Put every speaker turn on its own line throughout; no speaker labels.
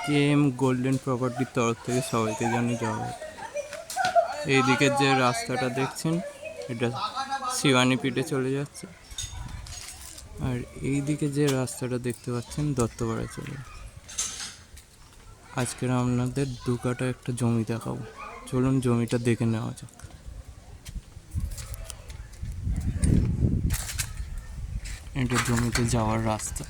KM golden প্রপার্টির তরফ থেকে সবাইকে জানিয়ে যাওয়া। এইদিকের যে রাস্তাটা দেখছেন এটা শিবানীপীঠে চলে যাচ্ছে, আর এইদিকে যে রাস্তাটা দেখতে পাচ্ছেন দত্তপাড়ায় চলে যাচ্ছে। আজকের আপনাদের 2 কাঠা একটা জমি দেখাবো, চলুন জমিটা দেখে নেওয়া যাক। এটা জমিতে যাওয়ার রাস্তা।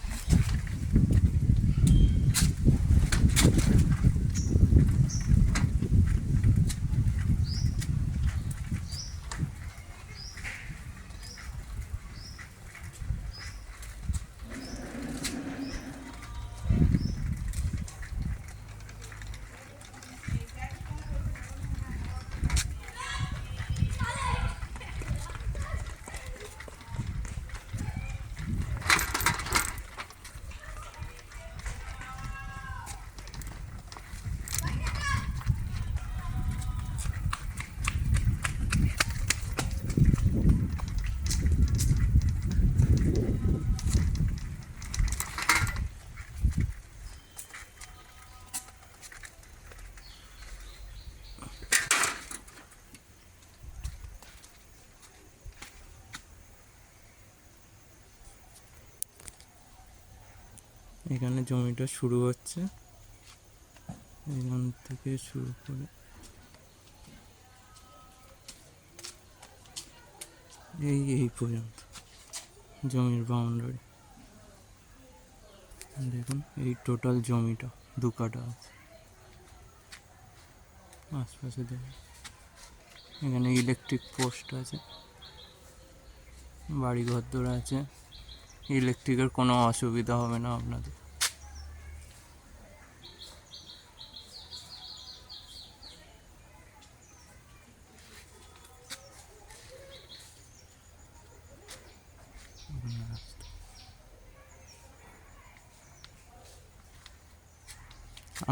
এখানে জমিটা শুরু হচ্ছে, এখান থেকে শুরু করে এই পর্যন্ত জমির বাউন্ডারি। দেখুন এই টোটাল জমিটা 2 কাঠা আছে। আশপাশে দেখুন এখানে ইলেকট্রিক পোস্ট আছে, বাড়ি ঘর আছে, ইলেকট্রিকের কোনো অসুবিধা হবে না আপনাদের।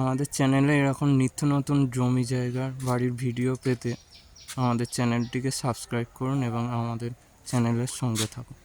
আমাদের চ্যানেলে এরকম নিত্য নতুন জমি জায়গার বাড়ির ভিডিও পেতে আমাদের চ্যানেলটিকে সাবস্ক্রাইব করুন এবং আমাদের চ্যানেলের সঙ্গে থাকুন।